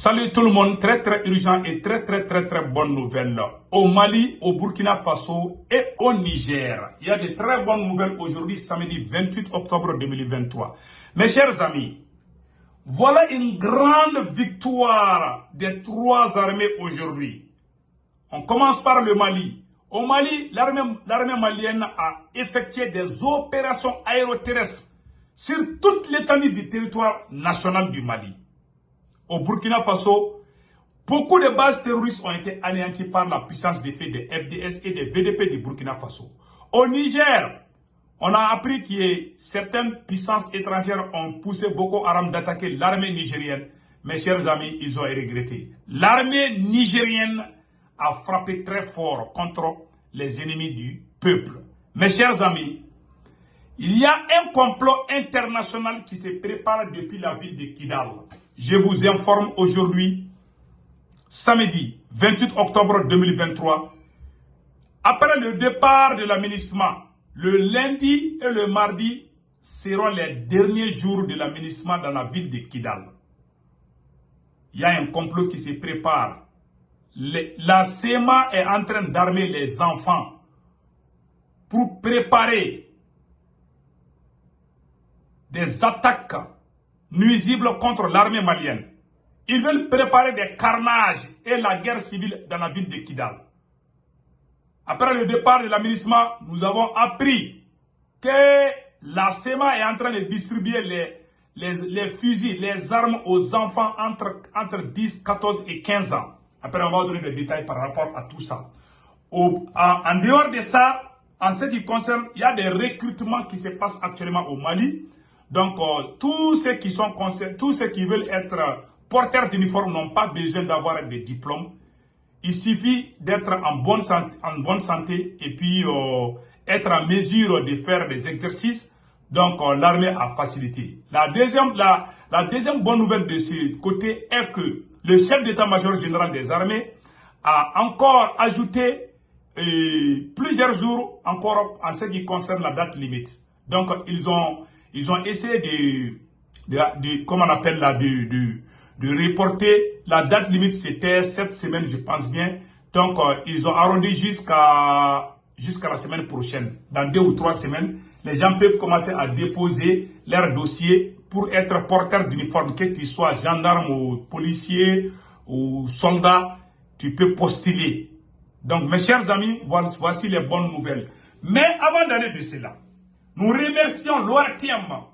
Salut tout le monde, très urgent et très bonne nouvelle. Au Mali, au Burkina Faso et au Niger. Il y a de très bonnes nouvelles aujourd'hui, samedi 28 octobre 2023. Mes chers amis, voilà une grande victoire des trois armées aujourd'hui. On commence par le Mali. Au Mali, l'armée malienne a effectué des opérations aéroterrestres sur toute l'étendue du territoire national du Mali. Au Burkina Faso, beaucoup de bases terroristes ont été anéanties par la puissance d'effet des FDS et des VDP du Burkina Faso. Au Niger, on a appris que certaines puissances étrangères ont poussé Boko Haram d'attaquer l'armée nigérienne. Mes chers amis, ils ont regretté. L'armée nigérienne a frappé très fort contre les ennemis du peuple. Mes chers amis, il y a un complot international qui se prépare depuis la ville de Kidal. Je vous informe aujourd'hui, samedi 28 octobre 2023, après le départ de la MINUSMA, le lundi et le mardi seront les derniers jours de la MINUSMA dans la ville de Kidal. Il y a un complot qui se prépare. La SEMA est en train d'armer les enfants pour préparer des attaques nuisibles contre l'armée malienne. Ils veulent préparer des carnages et la guerre civile dans la ville de Kidal. Après le départ de la MINUSMA, nous avons appris que la SEMA est en train de distribuer les fusils, les armes aux enfants entre 10, 14 et 15 ans. Après, on va vous donner des détails par rapport à tout ça. En dehors de ça, en ce qui concerne, il y a des recrutements qui se passent actuellement au Mali. Donc, tous ceux qui veulent être porteurs d'uniforme n'ont pas besoin d'avoir des diplômes. Il suffit d'être en bonne santé et puis être en mesure de faire des exercices. Donc, l'armée a facilité. La deuxième bonne nouvelle de ce côté est que le chef d'état-major général des armées a encore ajouté plusieurs jours encore en ce qui concerne la date limite. Donc, ils ont essayé de reporter. La date limite, c'était cette semaine, je pense bien. Donc, ils ont arrondi jusqu'à la semaine prochaine. Dans 2 ou 3 semaines, les gens peuvent commencer à déposer leur dossier pour être porteur d'uniforme, que tu sois gendarme ou policier ou soldat, tu peux postuler. Donc, mes chers amis, voici les bonnes nouvelles. Mais avant d'aller de cela, nous remercions l'ORTM,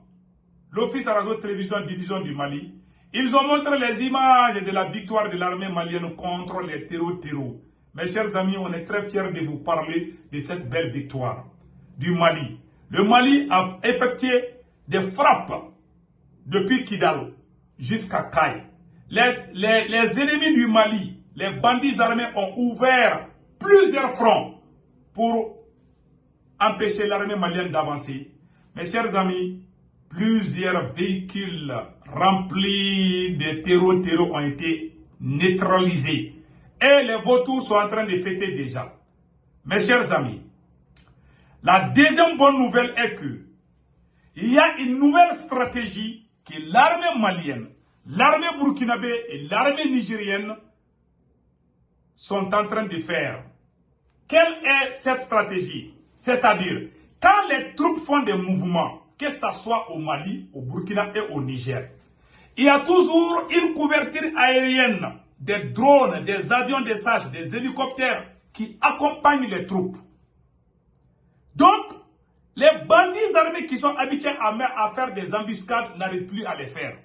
l'Office Radio-Télévision Division du Mali. Ils ont montré les images de la victoire de l'armée malienne contre les terreaux. Mes chers amis, on est très fiers de vous parler de cette belle victoire du Mali. Le Mali a effectué des frappes depuis Kidal jusqu'à Kay. Les ennemis du Mali, les bandits armés ont ouvert plusieurs fronts pour empêcher l'armée malienne d'avancer. Mes chers amis, plusieurs véhicules remplis de terreaux ont été neutralisés. Et les vautours sont en train de fêter déjà. Mes chers amis, la deuxième bonne nouvelle est que il y a une nouvelle stratégie que l'armée malienne, l'armée burkinabé et l'armée nigérienne sont en train de faire. Quelle est cette stratégie? C'est-à-dire, quand les troupes font des mouvements, que ce soit au Mali, au Burkina et au Niger, il y a toujours une couverture aérienne, des drones, des avions de chasse, des hélicoptères qui accompagnent les troupes. Donc, les bandits armés qui sont habitués à faire des embuscades n'arrivent plus à les faire.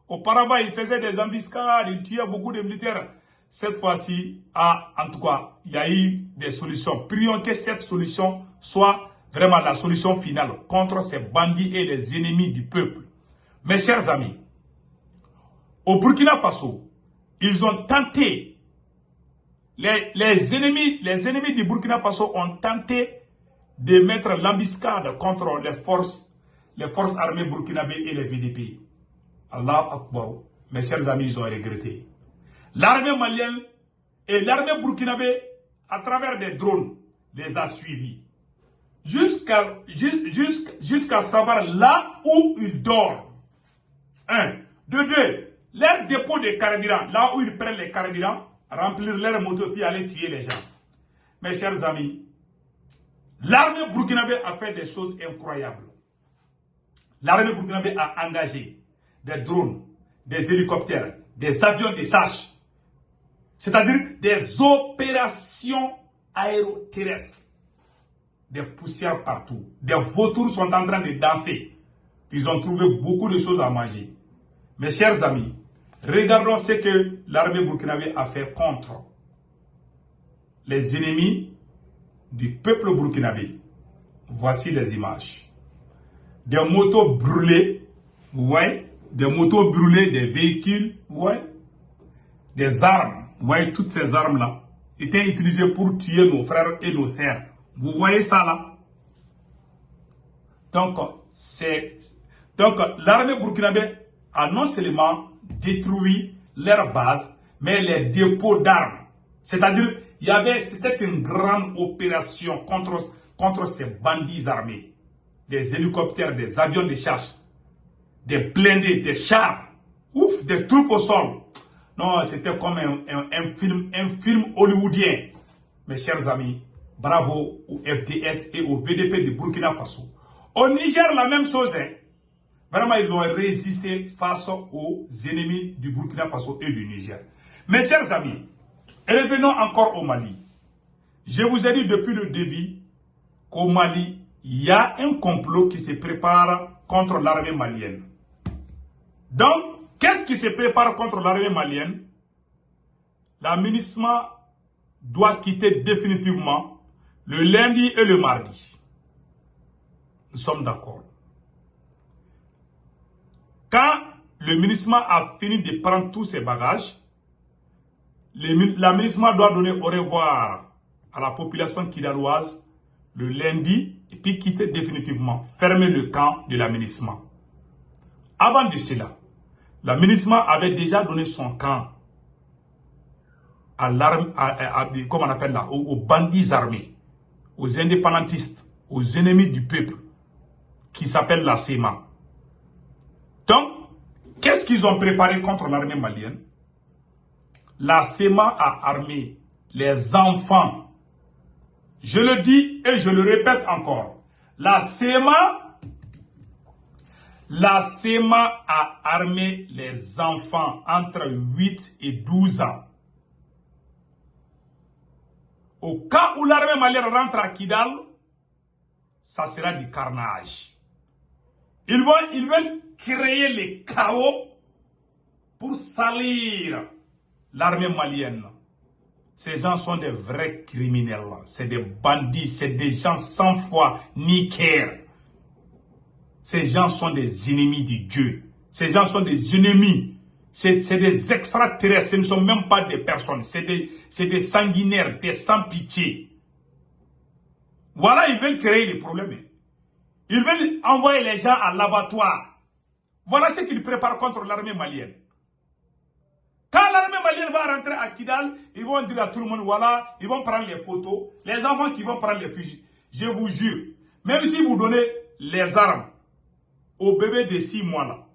Auparavant, ils faisaient des embuscades, ils tuaient beaucoup de militaires. Cette fois-ci, en tout cas, il y a eu des solutions. Prions que cette solution soit vraiment la solution finale contre ces bandits et les ennemis du peuple. Mes chers amis, au Burkina Faso, ils ont tenté, les ennemis du Burkina Faso ont tenté de mettre l'embuscade contre les forces armées burkinabées et les VDP. Allah Akbar, mes chers amis, ils ont regretté. L'armée malienne et l'armée burkinabé, à travers des drones, les a suivis. Jusqu'à savoir là où ils dorment. 1. De 2. leur dépôt de carburant, là où ils prennent les carburants, remplir leur moto puis aller tuer les gens. Mes chers amis, l'armée burkinabé a fait des choses incroyables. L'armée burkinabé a engagé des drones, des hélicoptères, des avions de chasse, c'est-à-dire des opérations aéroterrestres, des poussières partout. Des vautours sont en train de danser. Ils ont trouvé beaucoup de choses à manger. Mes chers amis, regardons ce que l'armée burkinabé a fait contre les ennemis du peuple burkinabé. Voici les images. Des motos brûlées, ouais, des motos brûlées, des véhicules, ouais, des armes, ouais, toutes ces armes-là étaient utilisées pour tuer nos frères et nos sœurs. Vous voyez ça là? Donc, l'armée burkinabé a non seulement détruit leur base, mais les dépôts d'armes. C'est-à-dire, c'était une grande opération contre ces bandits armés. Des hélicoptères, des avions de chasse, des blindés, des chars, ouf, des troupes au sol. Non, c'était comme un film hollywoodien. Mes chers amis, bravo au FDS et au VDP de Burkina Faso. Au Niger, la même chose. Hein. Vraiment, ils ont résisté face aux ennemis du Burkina Faso et du Niger. Mes chers amis, revenons encore au Mali. Je vous ai dit depuis le début qu'au Mali, il y a un complot qui se prépare contre l'armée malienne. Donc, qu'est-ce qui se prépare contre l'armée malienne? L'aménagement doit quitter définitivement le lundi et le mardi. Nous sommes d'accord. Quand le ministre a fini de prendre tous ses bagages, l'aménagement doit donner au revoir à la population kidaloise le lundi et puis quitter définitivement, fermer le camp de l'aménagement. Avant de cela, l'aménagement avait déjà donné son camp à l'arme, comment on appelle là, aux bandits armés, aux indépendantistes, aux ennemis du peuple, qui s'appelle la SEMA. Donc, qu'est-ce qu'ils ont préparé contre l'armée malienne? La SEMA a armé les enfants. Je le dis et je le répète encore. La SEMA a armé les enfants entre 8 et 12 ans. Au cas où l'armée malienne rentre à Kidal, ça sera du carnage. Ils veulent créer le chaos pour salir l'armée malienne. Ces gens sont des vrais criminels. C'est des bandits, c'est des gens sans foi ni cœur. Ces gens sont des ennemis de Dieu. Ces gens sont des ennemis. C'est des extraterrestres. Ce ne sont même pas des personnes. C'est des sanguinaires, des sans-pitié. Voilà, ils veulent créer les problèmes. Ils veulent envoyer les gens à l'abattoir. Voilà ce qu'ils préparent contre l'armée malienne. Quand l'armée malienne va rentrer à Kidal, ils vont dire à tout le monde, voilà, ils vont prendre les photos, les enfants qui vont prendre les fusils. Je vous jure, même si vous donnez les armes aux bébés de 6 mois là,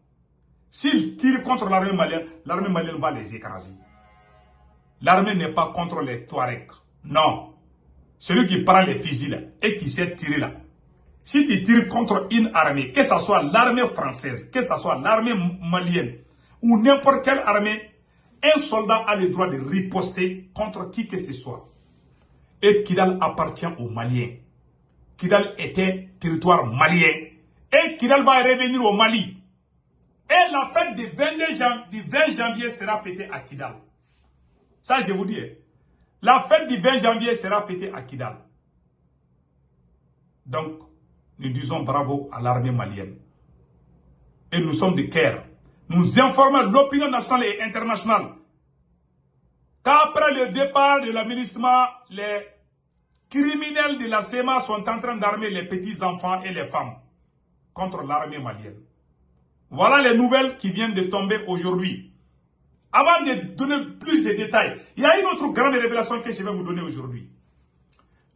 s'ils tirent contre l'armée malienne va les écraser. L'armée n'est pas contre les Touaregs. Non. Celui qui prend les fusils là et qui sait tirer là. Si tu tires contre une armée, que ce soit l'armée française, que ce soit l'armée malienne ou n'importe quelle armée, un soldat a le droit de riposter contre qui que ce soit. Et Kidal appartient aux Maliens. Kidal était territoire malien. Et Kidal va revenir au Mali. Et la fête du 20 janvier sera fêtée à Kidal. Ça, je vous dis. La fête du 20 janvier sera fêtée à Kidal. Donc, nous disons bravo à l'armée malienne. Et nous sommes de cœur. Nous informons l'opinion nationale et internationale qu'après le départ de l'aménagement, les criminels de la SEMA sont en train d'armer les petits-enfants et les femmes contre l'armée malienne. Voilà les nouvelles qui viennent de tomber aujourd'hui. Avant de donner plus de détails, il y a une autre grande révélation que je vais vous donner aujourd'hui.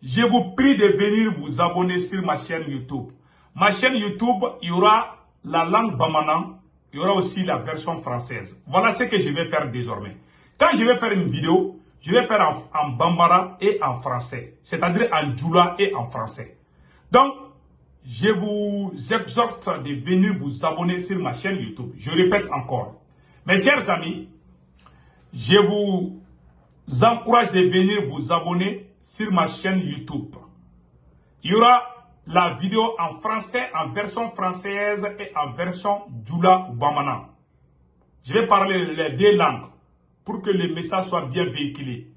Je vous prie de venir vous abonner sur ma chaîne YouTube. Ma chaîne YouTube, il y aura la langue bamana, Il y aura aussi la version française. Voilà ce que je vais faire désormais. Quand je vais faire une vidéo, je vais faire en bambara et en français. C'est-à-dire en djoula et en français. Donc, je vous exhorte de venir vous abonner sur ma chaîne YouTube. Je répète encore. Mes chers amis, je vous encourage de venir vous abonner sur ma chaîne YouTube. Il y aura la vidéo en français, en version française et en version djoula ou bamana. Je vais parler les deux langues pour que le message soit bien véhiculé.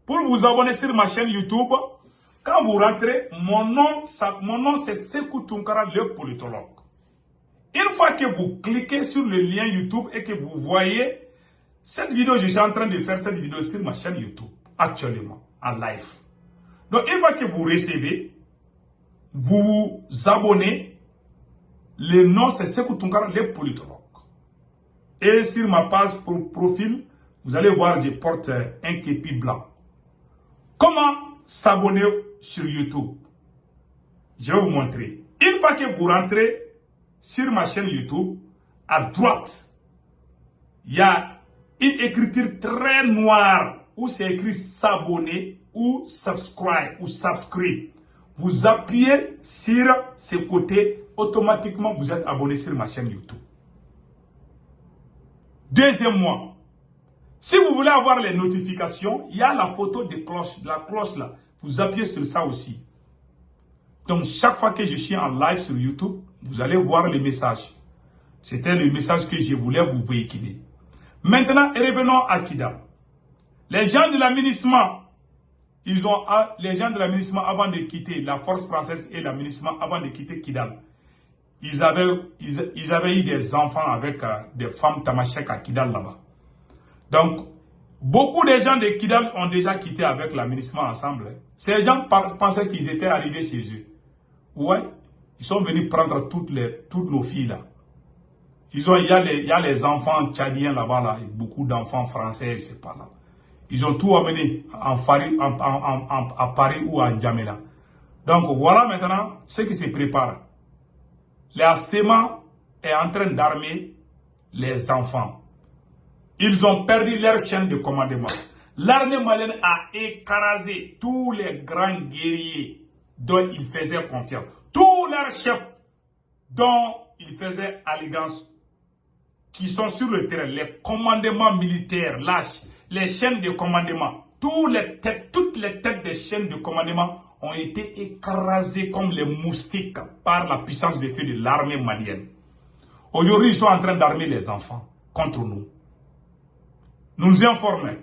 Pour vous abonner sur ma chaîne YouTube, quand vous rentrez, mon nom c'est Sekou Tounkara, le politologue. Une fois que vous cliquez sur le lien YouTube et que vous voyez cette vidéo, je suis en train de faire cette vidéo sur ma chaîne YouTube, actuellement, en live. Donc, une fois que vous recevez, vous vous abonnez, le nom c'est Sekou Tounkara, le politologue. Et sur ma page profil, vous allez voir, je porte un képi blanc. Comment s'abonner sur YouTube? Je vais vous montrer. Une fois que vous rentrez sur ma chaîne YouTube, à droite, il y a une écriture très noire où c'est écrit s'abonner ou subscribe. Vous appuyez sur ce côté, automatiquement vous êtes abonné sur ma chaîne YouTube. Deuxièmement, si vous voulez avoir les notifications, il y a la photo de cloche, la cloche là. Vous appuyez sur ça aussi. Donc, chaque fois que je suis en live sur YouTube, vous allez voir les messages. C'était le message que je voulais vous véhiculer. Maintenant, revenons à Kidal. Les gens de l'aménagement, les gens de l'aménagement avant de quitter la force française et l'aménagement avant de quitter Kidal, ils avaient eu des enfants avec des femmes tamashek à Kidal là-bas. Donc, beaucoup de gens de Kidal ont déjà quitté avec l'aménagement ensemble. Ces gens pensaient qu'ils étaient arrivés chez eux. Ouais, ils sont venus prendre toutes nos filles là. Il y a les enfants tchadiens là-bas, là, et beaucoup d'enfants français, c'est pas là. Ils ont tout amené à Paris ou à N'Djamena. Donc voilà maintenant ce qui se prépare. La SEMA est en train d'armer les enfants. Ils ont perdu leur chaîne de commandement. L'armée malienne a écrasé tous les grands guerriers dont ils faisaient confiance. Tous leurs chefs dont ils faisaient allégeance, qui sont sur le terrain, les commandements militaires, les chaînes de commandement, toutes les têtes des chaînes de commandement ont été écrasées comme les moustiques par la puissance de feu de l'armée malienne. Aujourd'hui, ils sont en train d'armer les enfants contre nous. Nous informer.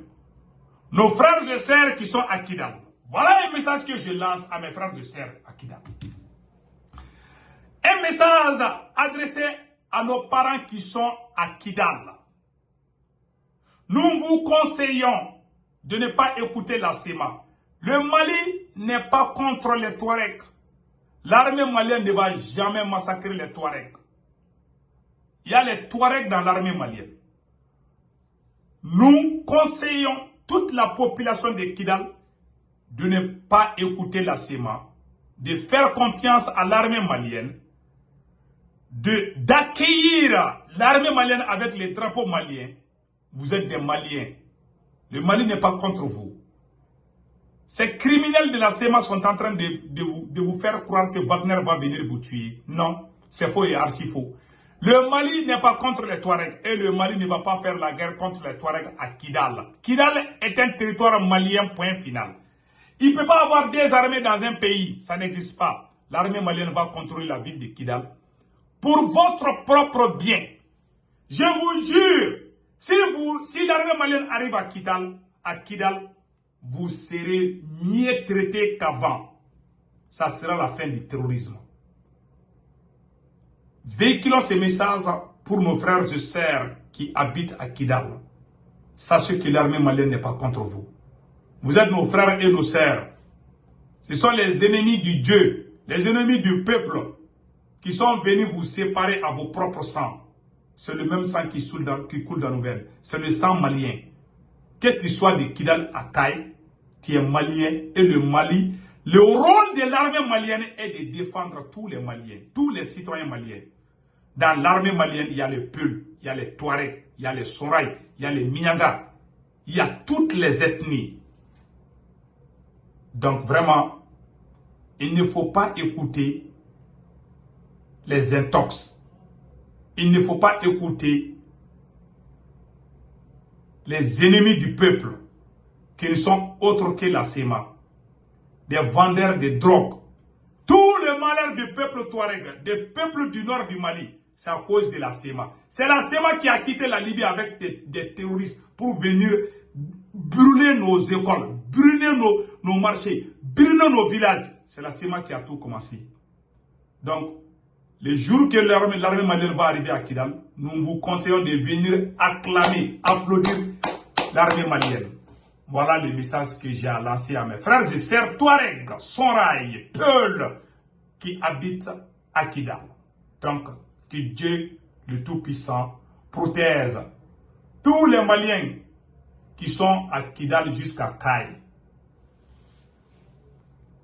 Nos frères et sœurs qui sont à Kidal. Voilà un message que je lance à mes frères et sœurs à Kidal. Un message adressé à nos parents qui sont à Kidal. Nous vous conseillons de ne pas écouter la SEMA. Le Mali n'est pas contre les Touaregs. L'armée malienne ne va jamais massacrer les Touaregs. Il y a les Touaregs dans l'armée malienne. Nous conseillons toute la population de Kidal de ne pas écouter la SEMA, de faire confiance à l'armée malienne, d'accueillir l'armée malienne avec les drapeaux maliens. Vous êtes des Maliens. Le Mali n'est pas contre vous. Ces criminels de la SEMA sont en train de vous faire croire que Wagner va venir vous tuer. Non, c'est faux et archi faux. Le Mali n'est pas contre les Touaregs et le Mali ne va pas faire la guerre contre les Touaregs à Kidal. Kidal est un territoire malien, point final. Il ne peut pas avoir des armées dans un pays, ça n'existe pas. L'armée malienne va contrôler la ville de Kidal pour votre propre bien. Je vous jure, si l'armée malienne arrive à Kidal, vous serez mieux traités qu'avant. Ça sera la fin du terrorisme. Véhiculons ces messages pour nos frères et sœurs qui habitent à Kidal. Sachez que l'armée malienne n'est pas contre vous. Vous êtes nos frères et nos sœurs. Ce sont les ennemis du Dieu, les ennemis du peuple qui sont venus vous séparer à vos propres sangs. C'est le même sang qui coule dans nos veines. C'est le sang malien. Que tu sois de Kidal à Kaye, tu es malien et le Mali. Le rôle de l'armée malienne est de défendre tous les Maliens, tous les citoyens maliens. Dans l'armée malienne, il y a les Peuls, il y a les Touaregs, il y a les Soraï, il y a les Mignanga. Il y a toutes les ethnies. Donc vraiment, il ne faut pas écouter les intox. Il ne faut pas écouter les ennemis du peuple, qui ne sont autres que la SEMA, des vendeurs de drogue. Tous les malheurs du peuple Touareg, des peuples du nord du Mali, c'est à cause de la SEMA. C'est la SEMA qui a quitté la Libye avec des terroristes pour venir brûler nos écoles, brûler nos marchés, brûler nos villages. C'est la SEMA qui a tout commencé. Donc, le jour que l'armée malienne va arriver à Kidal, nous vous conseillons de venir acclamer, applaudir l'armée malienne. Voilà le message que j'ai lancé à mes frères et sœurs Touareg, Soraï, Peul, qui habitent à Kidal. Donc, que Dieu, le Tout-Puissant, protège tous les Maliens qui sont à Kidal jusqu'à Kaye.